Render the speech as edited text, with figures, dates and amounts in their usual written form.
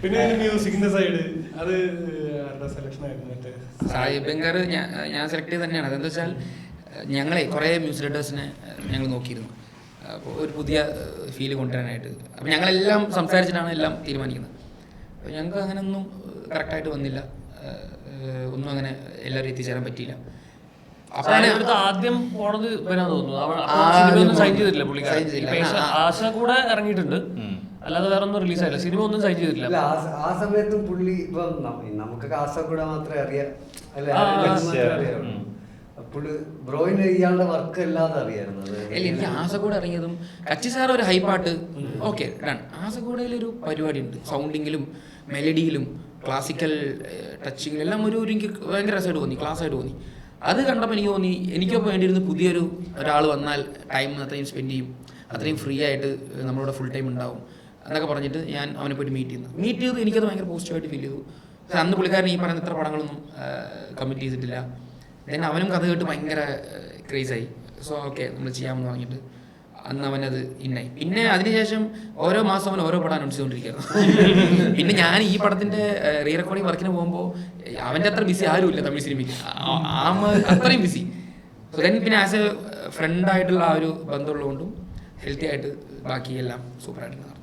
പിന്നെ മ്യൂസിക്കിന്റെ സൈഡ് അത് സെലക്ഷൻ ആയിരുന്നു. സായി ബംഗർ ഞാൻ സെലക്ട് ചെയ്ത് തന്നെയാണ്. അതെന്താ വെച്ചാൽ ഞങ്ങളെ കുറേ മ്യൂസിക് ഡയറക്ടേഴ്സിനെ ഞങ്ങൾ നോക്കിയിരുന്നു. അപ്പോൾ ഒരു പുതിയ ഫീല് കൊണ്ടുവരാനായിട്ട്. അപ്പോൾ ഞങ്ങളെല്ലാം സംസാരിച്ചിട്ടാണ് എല്ലാം തീരുമാനിക്കുന്നത്. അപ്പോൾ ഞങ്ങൾക്ക് അങ്ങനെയൊന്നും കറക്റ്റായിട്ട് വന്നില്ല. ഒന്നും അങ്ങനെ എല്ലാവരും എത്തിച്ചേരാൻ പറ്റിയില്ല. ആദ്യം പോണത് വരാൻ തോന്നുന്നു. സൈൻ ചെയ്തിട്ടില്ല പുള്ളി. ആശ കൂടെ ഇറങ്ങിയിട്ടുണ്ട്, അല്ലാതെ വേറെ ഒന്നും റിലീസായില്ല. സിനിമ ഒന്നും സൈൻ ചെയ്തിട്ടില്ല. ആ സമയത്തും പുള്ളി ഇപ്പം നമുക്കൊക്കെ ആശ കൂടെ മാത്രമേ അറിയാം, ബ്രോയിന് ഇയാളുടെ വർക്ക് അല്ലാതെ അറിയായിരുന്നത്. എനിക്ക് ആസകൂടെ ഇറങ്ങിയതും കച്ചി സാർ ഒരു ഹൈപ്പാട്ട് ഓക്കെ ഡൺ. ആസകൂടയിലൊരു പരിപാടി ഉണ്ട്, സൗണ്ടിങ്ങിലും മെലഡിയിലും ക്ലാസിക്കൽ ടച്ചിങ്ങിലും എല്ലാം എനിക്ക് ഭയങ്കര രസമായിട്ട് തോന്നി, ക്ലാസ്സായിട്ട് തോന്നി. അത് കണ്ടപ്പോൾ എനിക്ക് തോന്നി എനിക്കൊപ്പം വേണ്ടിയിരുന്ന പുതിയൊരു ഒരാൾ വന്നാൽ ടൈം അത്രയും സ്പെൻഡ് ചെയ്യും, അത്രയും ഫ്രീ ആയിട്ട് നമ്മളിവിടെ ഫുൾ ടൈം ഉണ്ടാവും എന്നൊക്കെ പറഞ്ഞിട്ട് ഞാൻ അവനെ പോയിട്ട് മീറ്റ് ചെയ്തു. എനിക്കത് ഭയങ്കര പോസിറ്റീവായിട്ട് ഫീൽ ചെയ്തു. പക്ഷെ അന്ന് പുള്ളിക്കാരൻ ഈ പറയുന്ന ഇത്ര പടങ്ങളൊന്നും കമ്മിറ്റ് ചെയ്തിട്ടില്ല. ദെൻ അവനും കഥ കേട്ട് ഭയങ്കര ക്രേസായി. സോ ഓക്കെ നമ്മൾ ചെയ്യാമെന്ന് പറഞ്ഞിട്ട് അന്ന് അവനത് ഇന്നായി. പിന്നെ അതിനുശേഷം ഓരോ മാസം അവൻ ഓരോ പടം അനൗൺസ് ചെയ്തുകൊണ്ടിരിക്കുകയായിരുന്നു. പിന്നെ ഞാൻ ഈ പടത്തിൻ്റെ റീ റെക്കോർഡിങ് വർക്കിന് പോകുമ്പോൾ അവൻ്റെ അത്ര ബിസി ആരുമില്ല തമിഴ് സിനിമയ്ക്ക്, അത്രയും ബിസി. സോ ദെൻ പിന്നെ ആസ് എ ഫ്രണ്ടായിട്ടുള്ള ആ ഒരു ബന്ധമുള്ളതുകൊണ്ടും ഹെൽത്തി ആയിട്ട് ബാക്കിയെല്ലാം സൂപ്പറായിട്ട് നടന്നു.